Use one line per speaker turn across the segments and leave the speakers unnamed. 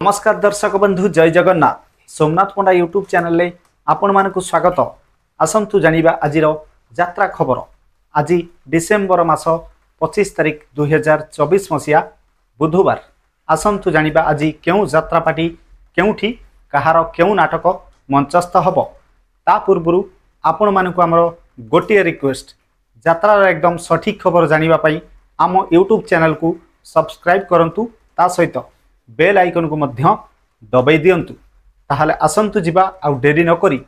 नमस्कार दर्शक बंधु जय जगन्नाथ सोमनाथ पंडा यूट्यूब चैनल रे आपण मानकु स्वागत। आसंतु जानिबा आजिर यात्रा खबर। आज डिसेम्बर मास 25 तारिख 2024 मसीहा बुधवार। आसंतु जानिबा आज केउ यात्रा पार्टी केउठी कहार केउ नाटक मंचस्थ हब ता पूर्व आपण मानकु हमर गोटिए रिक्वेस्ट यात्रार एकदम सठिक खबर जानिबा पई आम यूट्यूब चैनल को सब्सक्राइब करंतु ता सहित बेल आइकन को मध्य दबाई दियंतु। ताहले आसंतु जिबा आ डेरी न करी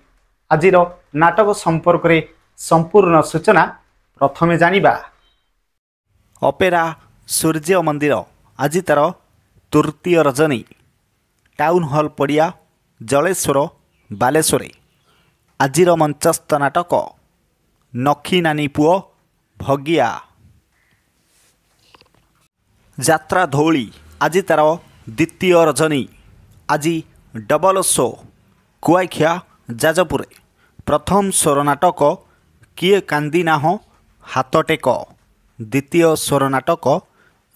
आजिर नाटक संपर्क रे संपूर्ण सूचना प्रथमे जानिबा। अपेरा सूर्य मंदिर आज तार तृतीय रजनी टाउन हॉल पड़िया जलेश्वर बालेश्वर। आजिर मंचस्थ नाटक नखी नानी पुओ भगिया। यात्रा धौली आज तार द्वितीय रजनी। आज डबल शो कुआखिया जाजपुर। प्रथम स्वर नाटक किए कांदी नाह हाथ टेक। द्वितीय स्वर नाटक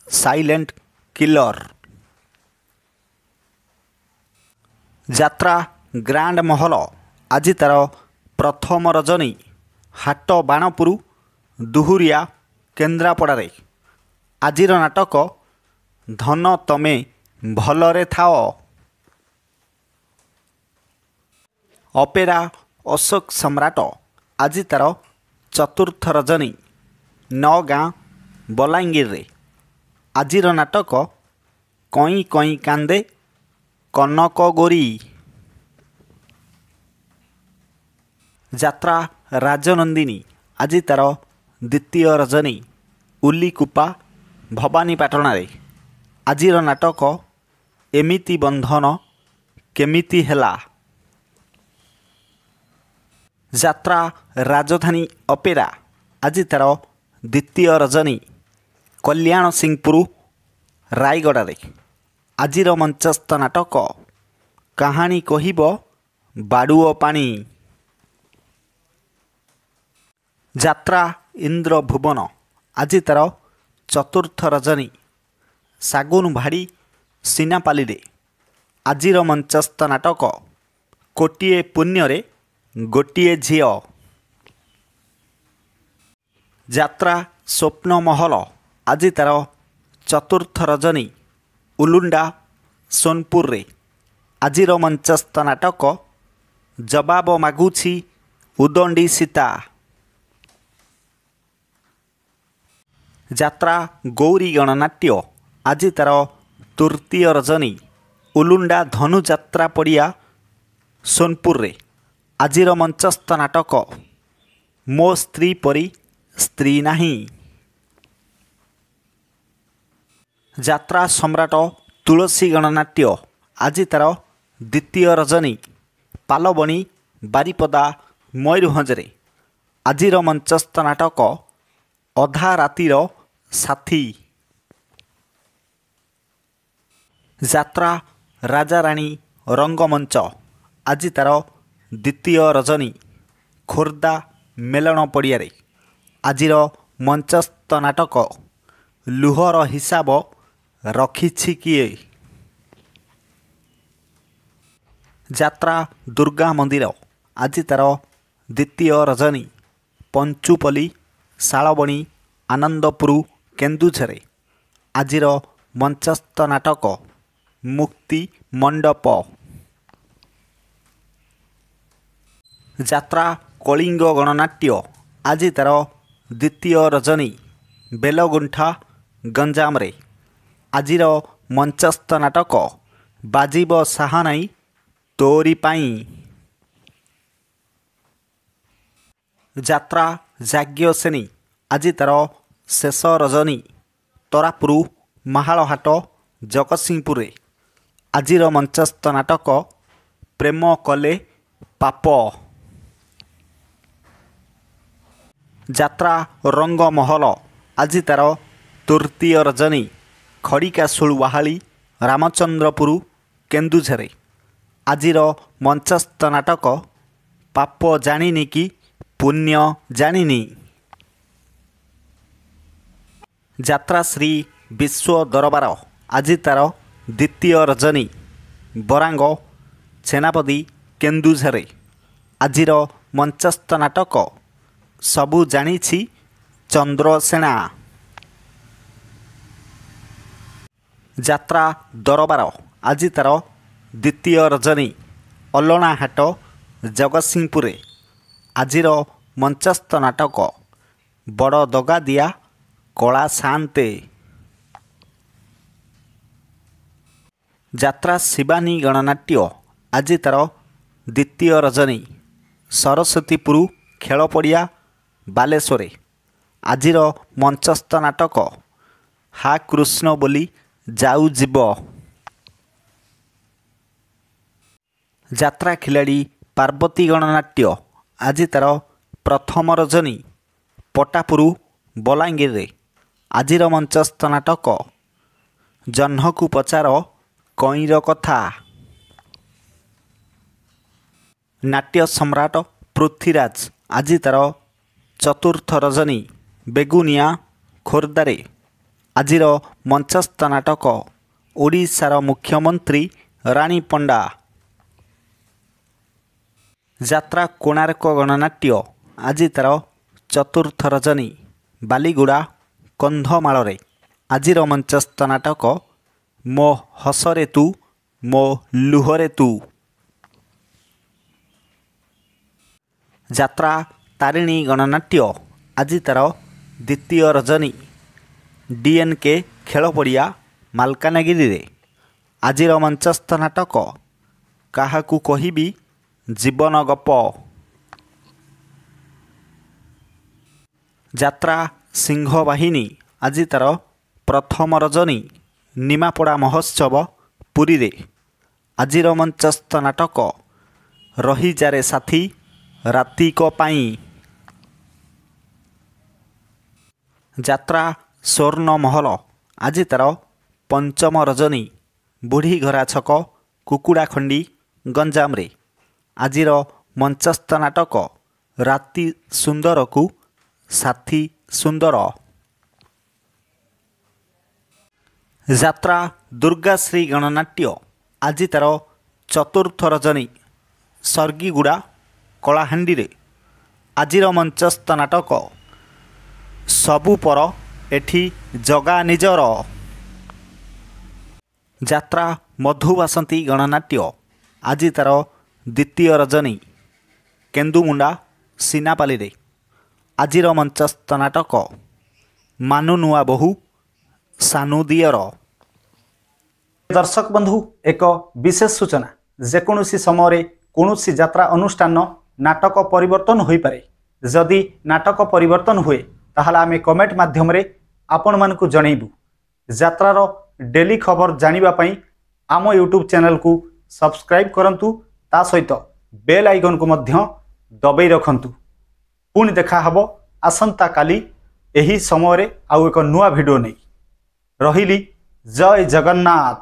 साइलेंट किलर। यात्रा ग्रांड महल आज तार प्रथम रजनी हाट बाणपुर दुहुरिया केन्द्रापड़ारे। आजिर नाटक धन तमे भलरे थाओ। अपेरा अशोक सम्राट आज तार चतुर्थ रजनी नगाँ बलांगीर रे। आजिर नाटक कई कई कांदे कनक गोरी। यात्रा राजनंदिनी आज तार द्वितीय रजनी उलीकुपा भवानीपाटना रे। आजिर नाटक एमिति बंधन केमिति हेला। यात्रा राजधानी अपेरा आज तार द्वितीय रजनी कल्याण सिंहपुर रायगड़ा रे। आजिर मंचस्थ नाटक कहानी कहिब बाड़ुओ पानी। यात्रा इंद्र भुवन आज तार चतुर्थ रजनी सागुन भाड़ी सीनापाली रे। आजिर मंचस्थ नाटक कोटिए पुण्य रे गोटिए झियो। यात्रा स्वप्न महल आज तार चतुर्थ रजनी उलुंडा सोनपुर रे। आजिर मंचस्थ नाटक जवाब मागुछि उदंडी सीता। यात्रा गौरी गणनाट्य आज तार तृतीय रजनी उलुंडा धनुଯାत्रा पड़िया सोनपुर रे। आजिर मंचस्थ नाटक मो स्त्री परी स्त्री नहीं। यात्रा सम्राट तुलसी गणनाट्य आज तार द्वितीय रजनी पालबणी बारिपदा मयूरभंज रे। आजिर मंचस्थ नाटक अधा रातिर साथी। यात्रा राजा राणी रंगमंच आज तार द्वितीय रजनी खोर्दा मेलन पड़िया रे। आजिर मंचस्थ नाटक लुहर हिसाब रखिछि किए। यात्रा दुर्गा मंदिर आज तार द्वितीय रजनी पंचुपली शालबणी आनंदपुर केन्दुझर। आजिर मंचस्थ नाटक मुक्ति मंडप। यात्रा कलिंग गणनाट्य आज तार द्वितीय रजनी बेलगुंठा गंजाम रे। आजिर मंचस्थ नाटक बाजिब साहानाई तोरी पाई। यात्रा जाग्यसेनी आज तार शेष रजनी तरापुर महालहाट जगतसिंहपुर रे। आजिर मंचस्थ नाटक प्रेम कले पाप। यात्रा रंग महल आज तार तृतीय रजनी खड़िकाशुल वाहाली रामचंद्रपुर केन्दुझर। आजिर मंचस्थ नाटक पाप जानिनी कि पुण्य जानिनी। यात्रा श्री विश्व दरबार आज तार द्वितीय रजनी ବରାଙ୍ଗ ସେନାପତି କେନ୍ଦୁଝର। ଆଜିର ମଞ୍ଚସ୍ଥ ନାଟକ ସବୁ ଜାଣିଛି ଚନ୍ଦ୍ରସେନା। ଯାତ୍ରା ଦରବାର ଆଜି ତାର ଦ୍ୱିତୀୟ ରଜନୀ ଅଲଣାହାଟ ଜଗତସିଂହପୁରରେ। ଆଜିର ମଞ୍ଚସ୍ଥ ନାଟକ ବଡ଼ ଦଗାଦିଆ କଳା ସାନ୍ତେ। ଯାତ୍ରା ଶିବାନୀ ଗଣନାଟ୍ୟ ଆଜି ତାର ଦ୍ୱିତୀୟ ରଜନୀ ସରସ୍ୱତୀପୁର ଖେଳପଡ଼ିଆ ବାଲେଶ୍ୱରରେ। ଆଜିର ମଞ୍ଚସ୍ଥ ନାଟକ ହା କୃଷ୍ଣ ବୋଲି ଯାଉ ଯିବ। ଯାତ୍ରା ଖିଲାଡ଼ି ପାର୍ବତୀ ଗଣନାଟ୍ୟ ଆଜି ତାର ପ୍ରଥମ ରଜନୀ ପଟାପୁର ବଲାଙ୍ଗୀରରେ। ଆଜିର ମଞ୍ଚସ୍ଥ ନାଟକ ଜହ୍ନକୁ ପଚାର କଇଁର କଥା। ନାଟ୍ୟ ସମ୍ରାଟ ପୃଥ୍ୱୀରାଜ ଆଜି ତାର ଚତୁର୍ଥ ରଜନୀ ବେଗୁନିଆ ଖୋର୍ଦ୍ଧାରେ। ଆଜିର ମଞ୍ଚସ୍ଥ ନାଟକ ଓଡ଼ିଶାର ମୁଖ୍ୟମନ୍ତ୍ରୀ ରାଣୀ ପଣ୍ଡା। ଯାତ୍ରା କୋଣାର୍କ ଗଣନାଟ୍ୟ ଆଜି ତାର ଚତୁର୍ଥ ରଜନୀ ବାଲିଗୁଡ଼ା କନ୍ଧମାଳରେ। ଆଜିର ମଞ୍ଚସ୍ଥ ନାଟକ ମୋ ହସରେ ତୁ ମୋ ଲୁହରେ ତୁ। ଯାତ୍ରା ତାରିଣୀ ଗଣନାଟ୍ୟ ଆଜି ତାର ଦ୍ୱିତୀୟ ରଜନୀ ଡିଏନ୍କେ ଖେଳପଡ଼ିଆ ମାଲକାନଗିରିରେ। ଆଜିର ମଞ୍ଚସ୍ଥ ନାଟକ କାହାକୁ କହିବି ଜୀବନ ଗପ। ଯାତ୍ରା ସିଂହବାହିନୀ ଆଜି ତାର ପ୍ରଥମ ରଜନୀ ନିମାପଡ଼ା ମହୋତ୍ସବ ପୁରୀରେ। ଆଜିର ମଞ୍ଚସ୍ଥ ନାଟକ ରହିଯାରେ ସାଥୀ ରାତିକ ପାଇଁ। ଯାତ୍ରା ସ୍ୱର୍ଣ୍ଣମହଲ ଆଜି ତାର ପଞ୍ଚମ ରଜନୀ ବୁଢ଼ୀଘରା ଛକ କୁକୁଡ଼ାଖଣ୍ଡି ଗଞ୍ଜାମରେ। ଆଜିର ମଞ୍ଚସ୍ଥ ନାଟକ ରାତି ସୁନ୍ଦରକୁ ସାଥୀ ସୁନ୍ଦର। ଯାତ୍ରା ଦୁର୍ଗାଶ୍ରୀ ଗଣନାଟ୍ୟ ଆଜି ତାର ଚତୁର୍ଥ ରଜନୀ ସର୍ଗିଗୁଡ଼ା କଳାହାଣ୍ଡିରେ। ଆଜିର ମଞ୍ଚସ୍ଥ ନାଟକ ସବୁ ପର ଏଠି ଜଗା ନିଜର। ଯାତ୍ରା ମଧୁବାସନ୍ତୀ ଗଣନାଟ୍ୟ ଆଜି ତାର ଦ୍ୱିତୀୟ ରଜନୀ କେନ୍ଦୁମୁଣ୍ଡା ସିନାପାଲିରେ। ଆଜିର ମଞ୍ଚସ୍ଥ ନାଟକ ମାନୁ ନୂଆ ବୋହୂ ସାନୁ ଦିଅର। ଦର୍ଶକ ବନ୍ଧୁ ଏକ ବିଶେଷ ସୂଚନା, ଯେକୌଣସି ସମୟରେ କୌଣସି ଯାତ୍ରା ଅନୁଷ୍ଠାନ ନାଟକ ପରିବର୍ତ୍ତନ ହୋଇପାରେ। ଯଦି ନାଟକ ପରିବର୍ତ୍ତନ ହୁଏ ତାହେଲେ ଆମେ କମେଣ୍ଟ ମାଧ୍ୟମରେ ଆପଣମାନଙ୍କୁ ଜଣାଇବୁ। ଯାତ୍ରାର ଡେଲି ଖବର ଜାଣିବା ପାଇଁ ଆମ ୟୁଟ୍ୟୁବ୍ ଚ୍ୟାନେଲକୁ ସବସ୍କ୍ରାଇବ୍ କରନ୍ତୁ, ତା ସହିତ ବେଲ୍ ଆଇକନକୁ ମଧ୍ୟ ଦବାଇ ରଖନ୍ତୁ। ପୁଣି ଦେଖା ହେବ ଆସନ୍ତାକାଲି ଏହି ସମୟରେ ଆଉ ଏକ ନୂଆ ଭିଡ଼ିଓ ନେଇ। ରହିଲି, ଜୟ ଜଗନ୍ନାଥ।